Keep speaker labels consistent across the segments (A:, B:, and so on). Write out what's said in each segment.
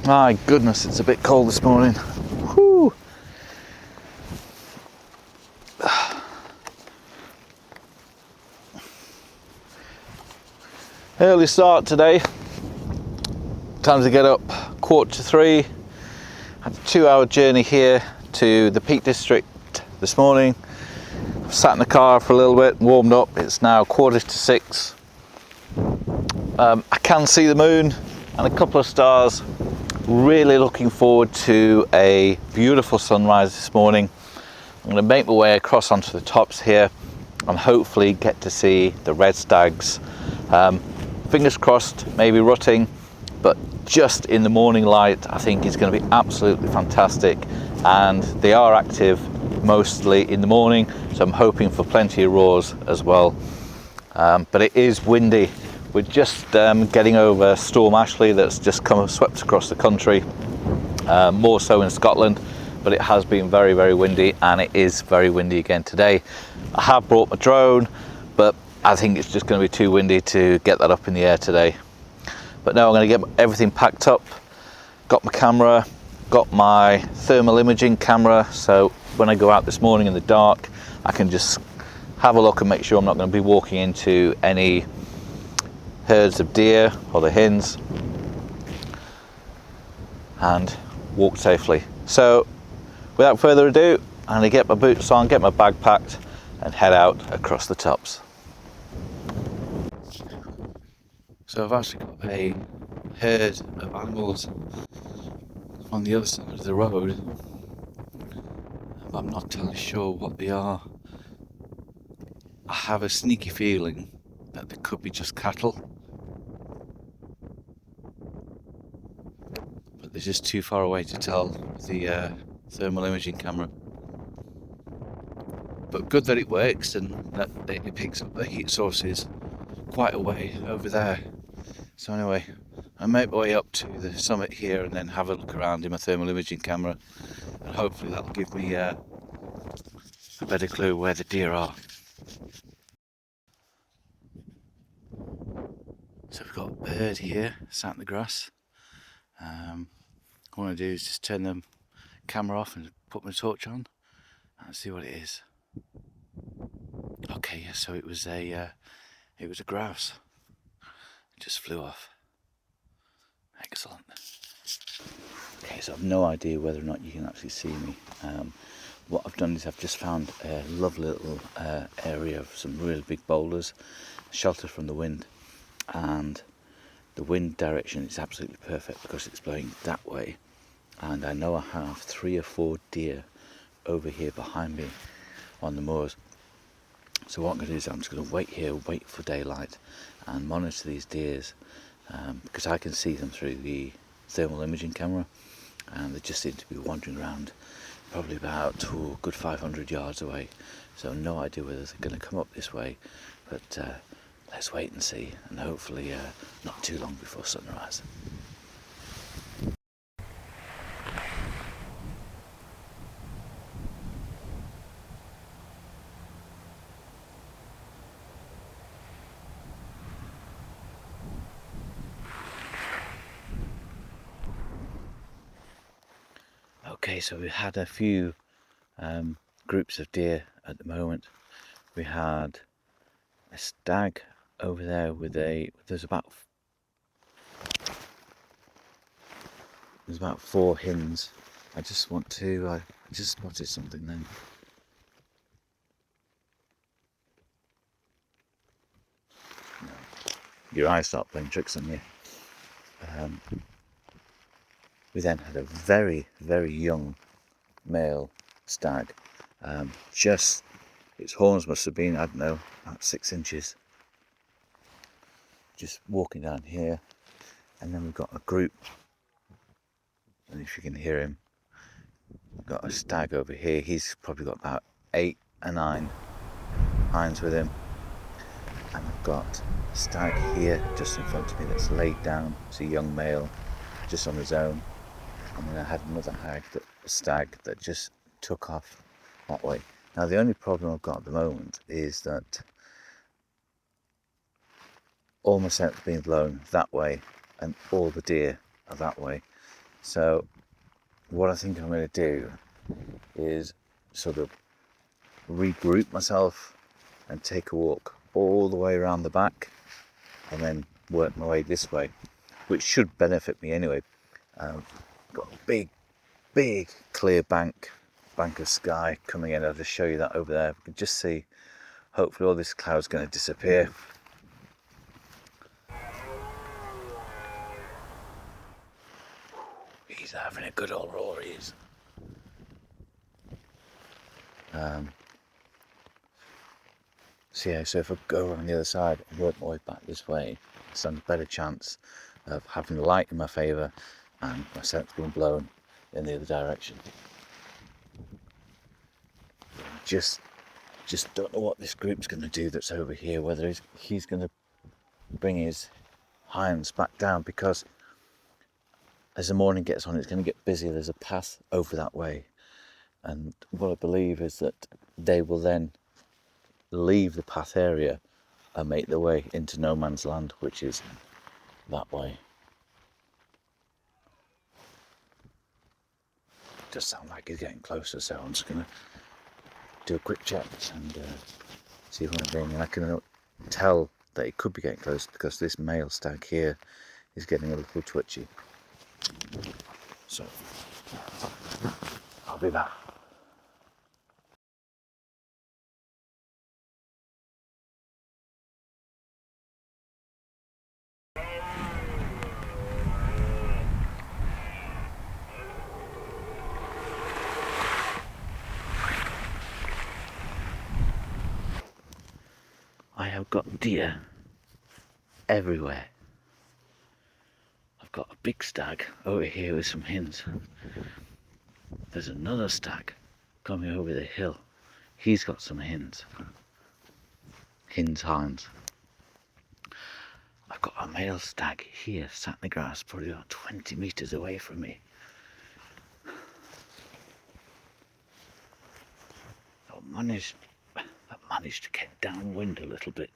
A: My goodness, it's a bit cold this morning. Whew. Early start today. Time to get up 2:45. Had a 2-hour journey here to the Peak District this morning. Sat in the car for a little bit, warmed up. It's now 5:45. I can see the moon and a couple of stars. Really looking forward to a beautiful sunrise this morning. I'm going to make my way across onto the tops here and hopefully get to see the red stags. Fingers crossed, maybe rutting, but just in the morning light I think it's going to be absolutely fantastic, and they are active mostly in the morning, so I'm hoping for plenty of roars as well. But it is windy. We're just getting over Storm Ashley that's just swept across the country, more so in Scotland, but it has been very, very windy, and it is very windy again today. I have brought my drone, but I think it's just going to be too windy to get that up in the air today. But no, I'm going to get everything packed up, got my camera, got my thermal imaging camera, so when I go out this morning in the dark I can just have a look and make sure I'm not going to be walking into any herds of deer or the hens, and walk safely. So without further ado, I'm going to get my boots on, get my bag packed and head out across the tops. So I've actually got a herd of animals on the other side of the road, but I'm not totally sure what they are. I have a sneaky feeling that they could be just cattle, but they're just too far away to tell with the thermal imaging camera. But good that it works and that it picks up the heat sources quite a way over there. So anyway, I make my way up to the summit here and then have a look around in my thermal imaging camera, and hopefully that'll give me a better clue where the deer are. So we've got a bird here sat in the grass. What I want to do is just turn the camera off and put my torch on and see what it is. Okay, yeah, so it was a grouse. It just flew off. Excellent. Okay, so I've no idea whether or not you can actually see me. What I've done is I've just found a lovely little area of some really big boulders, shelter from the wind, and the wind direction is absolutely perfect because it's blowing that way, and I know I have 3 or 4 deer over here behind me on the moors. So what I'm going to do is I'm just going to wait here, wait for daylight and monitor these deers, because I can see them through the thermal imaging camera, and they just seem to be wandering around probably about a good 500 yards away. So no idea whether they're going to come up this way, but let's wait and see, and hopefully not too long before sunrise. Okay, so we had a few groups of deer at the moment. We had a stag over there with there's about 4 hens. I just spotted something then. No, your eyes start playing tricks on you. We then had a very, very young male stag. Its horns must have been, I don't know, about 6 inches. Just walking down here, and then we've got a group. I don't know if you can hear him. We've got a stag over here. He's probably got about 8 or 9 hinds with him. And I've got a stag here just in front of me that's laid down. It's a young male, just on his own. And then I had another stag that just took off that way. Now the only problem I've got at the moment is that all my scent's being blown that way, and all the deer are that way. So what I think I'm going to do is sort of regroup myself and take a walk all the way around the back and then work my way this way, which should benefit me anyway. Got a big clear bank of sky coming in. I'll just show you that over there. You can just see, hopefully all this cloud's going to disappear. He's having a good old roar, he is. So yeah, so if I go around the other side and work my way back this way, I stand a better chance of having the light in my favour and my scent's being blown in the other direction. Just don't know what this group's going to do that's over here, whether he's going to bring his hinds back down, because as the morning gets on it's going to get busy. There's a path over that way, and what I believe is that they will then leave the path area and make their way into no man's land, which is that way. Does sound like he's getting closer, so I'm just going to do a quick check and see what I'm doing. And I can tell that it could be getting close because this male stag here is getting a little twitchy. So I'll be back. I have got deer everywhere. I've got a big stag over here with some hens. There's another stag coming over the hill. He's got some hens. Hinds. I've got a male stag here sat in the grass, probably about 20 metres away from me. I managed to get downwind a little bit.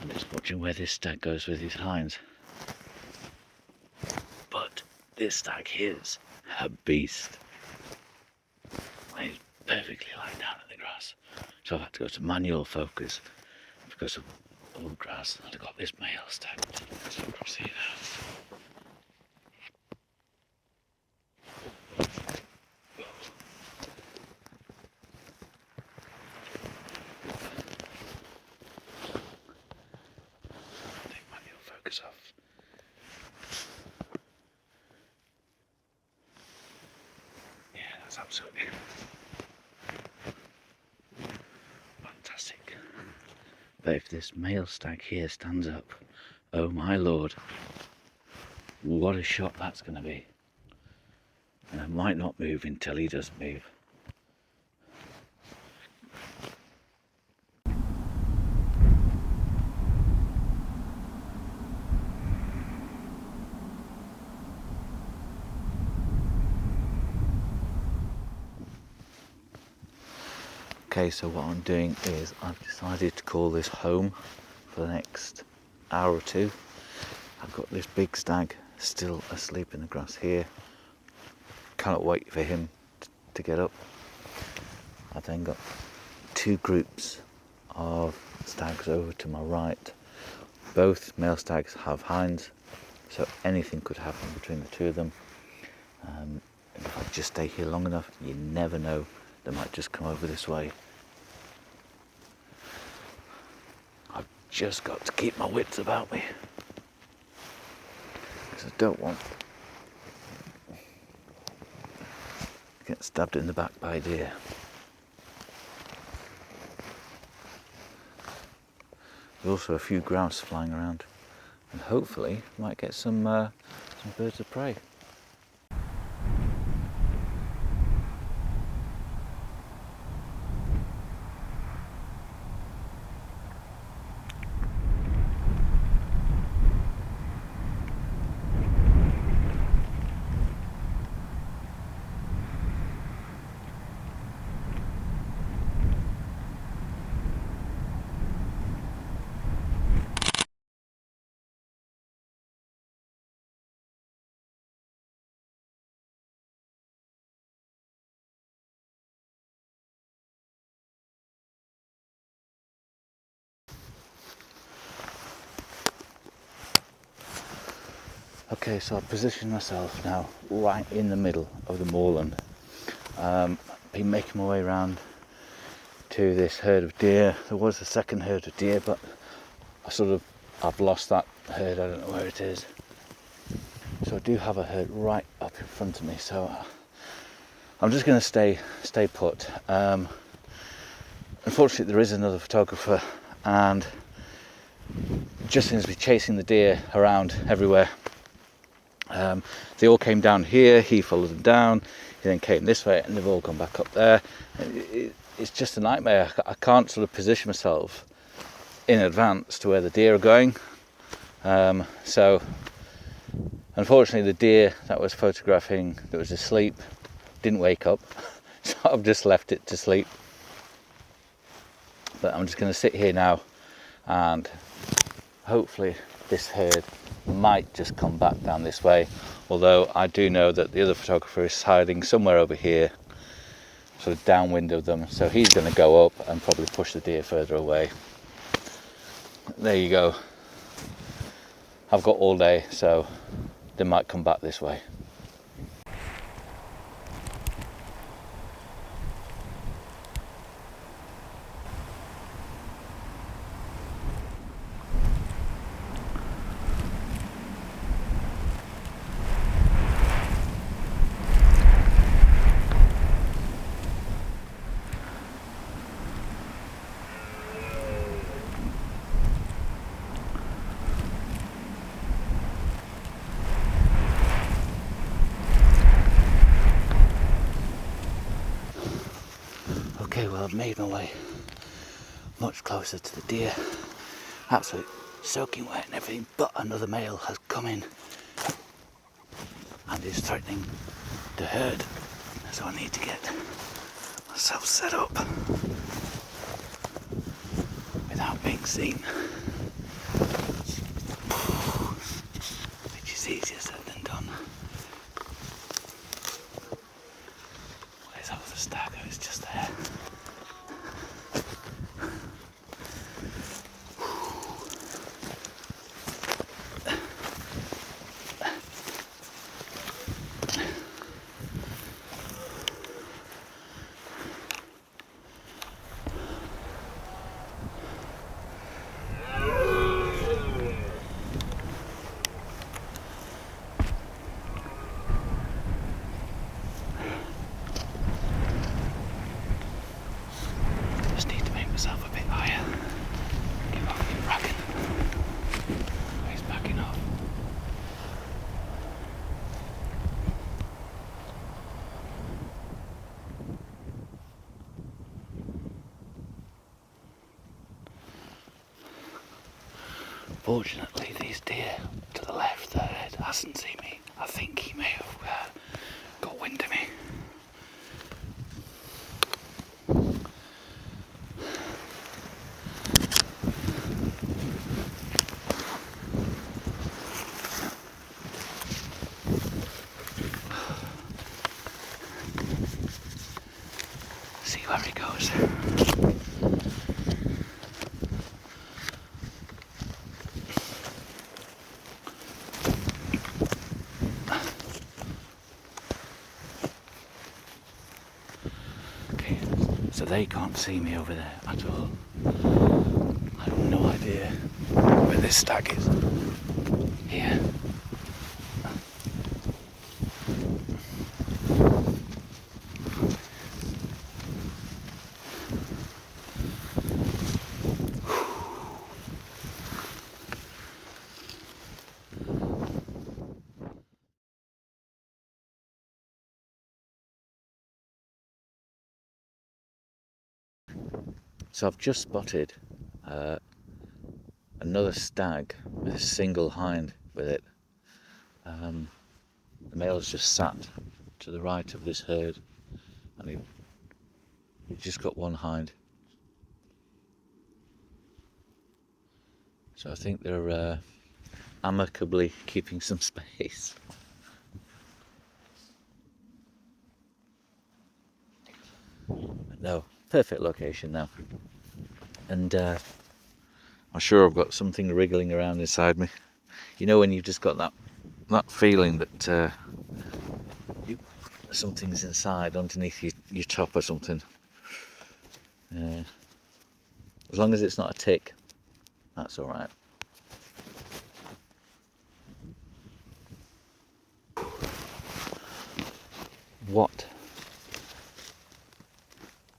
A: I'm just watching where this stag goes with his hinds. But this stag here's a beast. He's perfectly lying down in the grass. So I've had to go to manual focus because of all the grass. And I've got this male stag. So across here now. Off. Yeah, that's absolutely fantastic. But if this male stag here stands up, oh my lord, what a shot that's going to be. And I might not move until he does move. Okay, so what I'm doing is I've decided to call this home for the next hour or two. I've got this big stag still asleep in the grass here. Cannot wait for him to get up. I've then got two groups of stags over to my right. Both male stags have hinds, so anything could happen between the two of them. And if I just stay here long enough, you never know. They might just come over this way. I've just got to keep my wits about me, because I don't want to get stabbed in the back by a deer. There's also a few grouse flying around, and hopefully might get some birds of prey. Okay, so I've positioned myself now right in the middle of the moorland. Been making my way around to this herd of deer. There was a second herd of deer, but I've lost that herd. I don't know where it is. So I do have a herd right up in front of me. So I'm just going to stay put. Unfortunately, there is another photographer, and just seems to be chasing the deer around everywhere. They all came down here, he followed them down, he then came this way, and they've all gone back up there. It's just a nightmare. I can't sort of position myself in advance to where the deer are going. So unfortunately, the deer that I was photographing that was asleep didn't wake up, so I've just left it to sleep. But I'm just going to sit here now, and hopefully this herd might just come back down this way, although I do know that the other photographer is hiding somewhere over here, sort of downwind of them, so he's going to go up and probably push the deer further away. There you go. I've got all day, so they might come back this way. Okay, well, I've made my way much closer to the deer. Absolutely soaking wet and everything, but another male has come in and is threatening the herd. So I need to get myself set up without being seen, which is easier said than done. Where's the other stag? Oh, it's just there. Fortunately, these deer to the left there hasn't seen me. I think he may have got wind of me. See where he goes. So they can't see me over there at all. I have no idea where this stag is. Here. So I've just spotted another stag with a single hind with it. The male's just sat to the right of this herd, and he's just got one hind. So I think they're amicably keeping some space. No, perfect location now. And I'm sure I've got something wriggling around inside me. You know when you've just got that that feeling that something's inside underneath your top or something. As long as it's not a tick, that's all right. What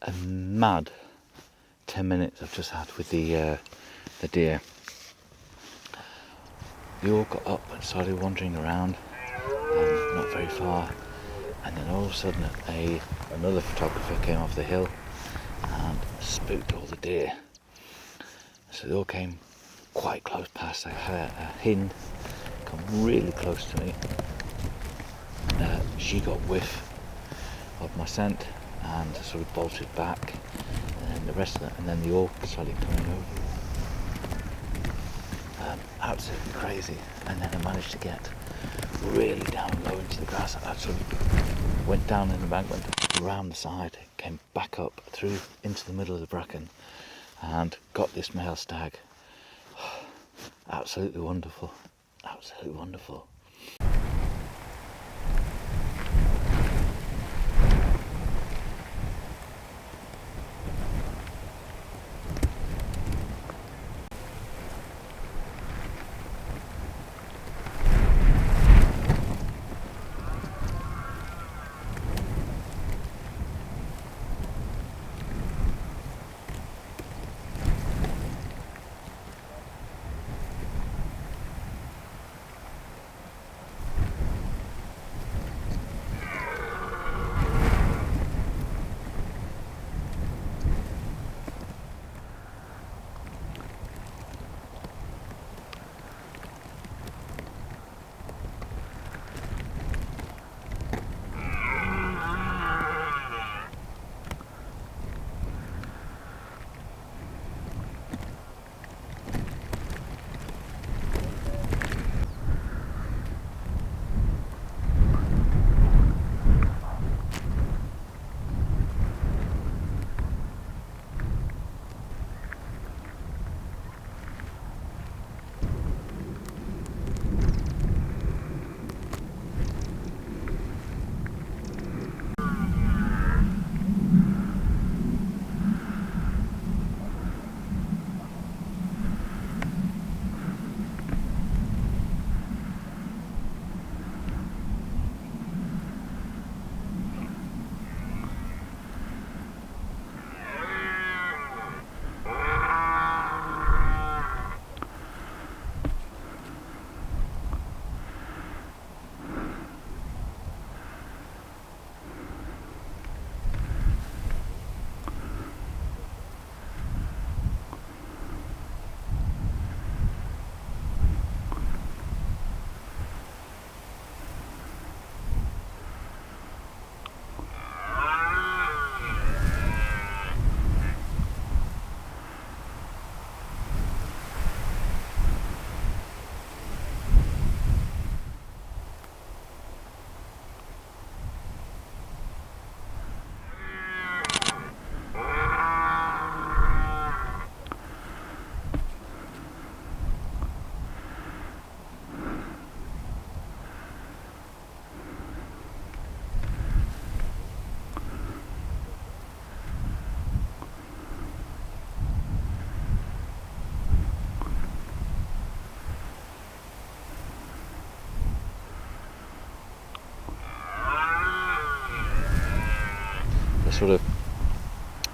A: a mad 10 minutes I've just had with the deer. They all got up and started wandering around, not very far, and then all of a sudden another photographer came off the hill and spooked all the deer. So they all came quite close past. I had a hen come really close to me. She got whiff of my scent and sort of bolted back, and then the rest of it, and then they all started coming over. Absolutely crazy. And then I managed to get really down low into the grass. I sort of went down in the bank, went around the side, came back up through into the middle of the bracken, and got this male stag. Absolutely wonderful. Absolutely wonderful.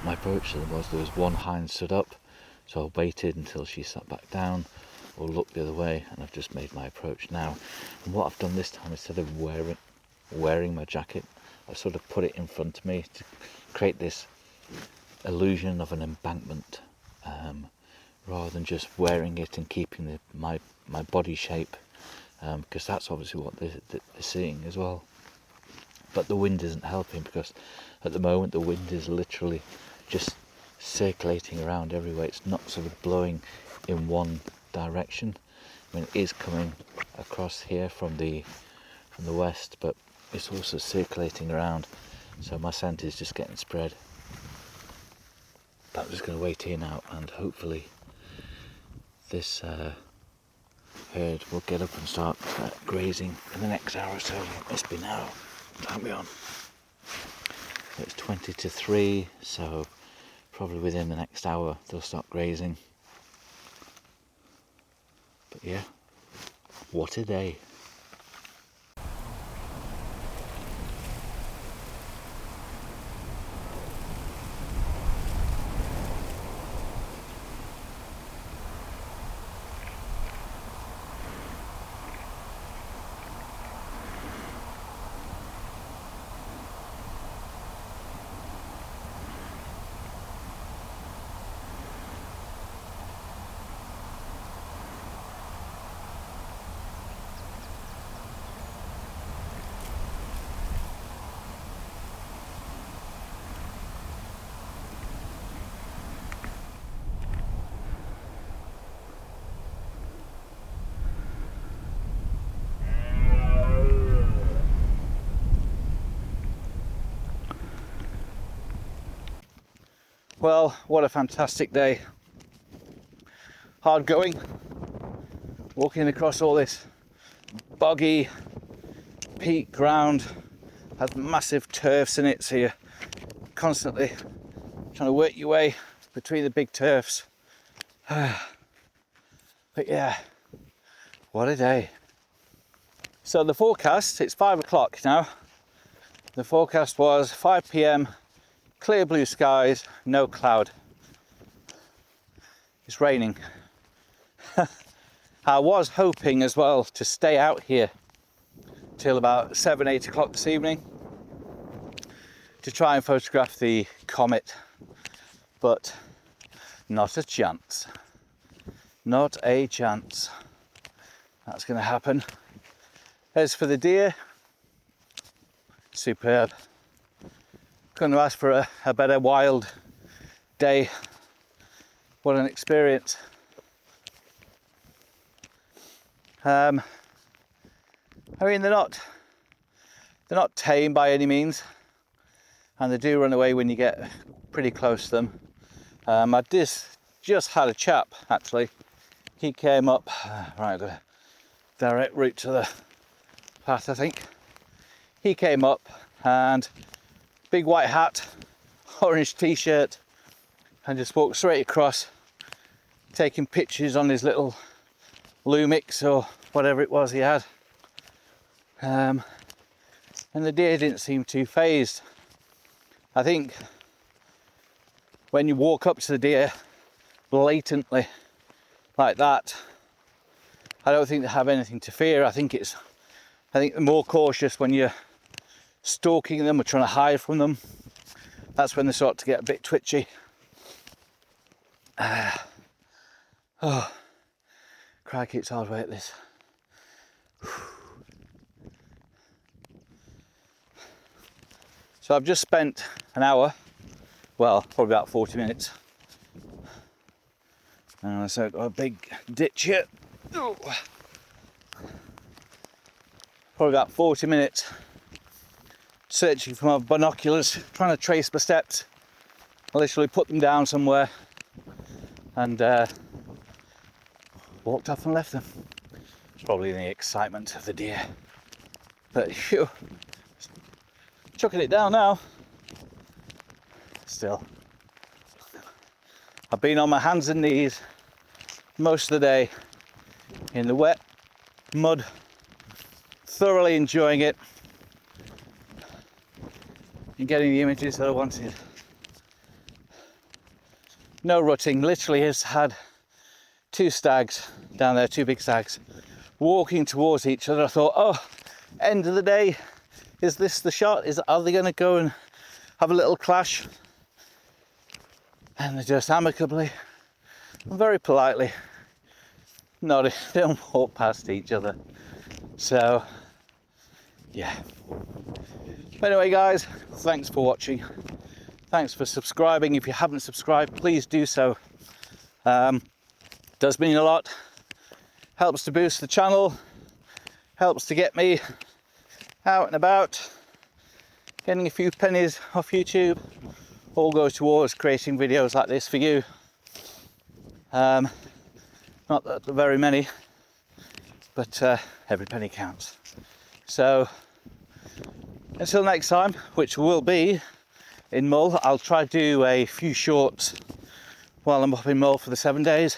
A: My approach to them was, there was one hind stood up, so I waited until she sat back down or looked the other way, and I've just made my approach now. And what I've done this time, instead of wearing my jacket, I've sort of put it in front of me to create this illusion of an embankment, rather than just wearing it and keeping my body shape, because that's obviously what they're seeing as well. But the wind isn't helping, because at the moment the wind is literally just circulating around everywhere. It's not sort of blowing in one direction. I mean, it is coming across here from the west, but it's also circulating around, so my scent is just getting spread. But I'm just going to wait here now, and hopefully herd will get up and start grazing in the next hour or so. It must be now. Time be on. It's 20 to 3, so probably within the next hour they'll start grazing. But yeah, what a day. Well, what a fantastic day. Hard going, walking across all this boggy peat ground, has massive turfs in it, so you're constantly trying to work your way between the big turfs. But yeah, what a day. So the forecast, it's 5 o'clock now. The forecast was 5 p.m, clear blue skies, no cloud. It's raining. I was hoping as well to stay out here till about 7-8 o'clock this evening to try and photograph the comet, but not a chance. Not a chance. That's going to happen. As for the deer, superb. Couldn't have asked for a better wild day. What an experience. I mean, they're not tame by any means, and they do run away when you get pretty close to them. I just had a chap actually. He came up, right, I've got a direct route to the path I think. He came up and big white hat, orange t-shirt, and just walked straight across, taking pictures on his little Lumix or whatever it was he had. And the deer didn't seem too phased. I think when you walk up to the deer blatantly like that, I don't think they have anything to fear. I think they're more cautious when you're stalking them or trying to hide from them. That's when they start to get a bit twitchy. Oh, crikey, it's hard work this. So I've just spent an hour, well, probably about 40 minutes. And so I've got a big ditch here. Ooh. Probably about 40 minutes searching for my binoculars, trying to trace my steps. I literally put them down somewhere and walked off and left them. It's probably the excitement of the deer. But phew, chucking it down now. Still, I've been on my hands and knees most of the day in the wet mud, thoroughly enjoying it and getting the images that I wanted. No rutting, literally has had two stags down there, two big stags, walking towards each other. I thought, oh, end of the day, is this the shot? Are they going to go and have a little clash? And they just amicably and very politely nodded and walked past each other. So, yeah. But anyway, guys, thanks for watching. Thanks for subscribing. If you haven't subscribed, please do so. Does mean a lot. Helps to boost the channel. Helps to get me out and about. Getting a few pennies off YouTube. All goes towards creating videos like this for you. Not that there are very many. but every penny counts. So until next time, which will be in Mull, I'll try to do a few shorts while I'm up in Mull for the 7 days.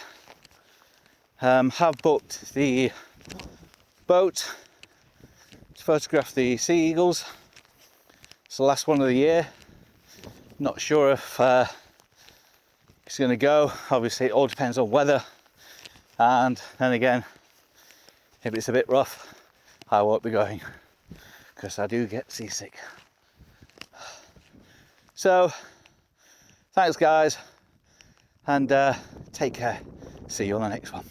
A: Have booked the boat to photograph the sea eagles. It's the last one of the year. Not sure if it's going to go. Obviously it all depends on weather, and then again, if it's a bit rough, I won't be going because I do get seasick. So thanks guys, and take care. See you on the next one.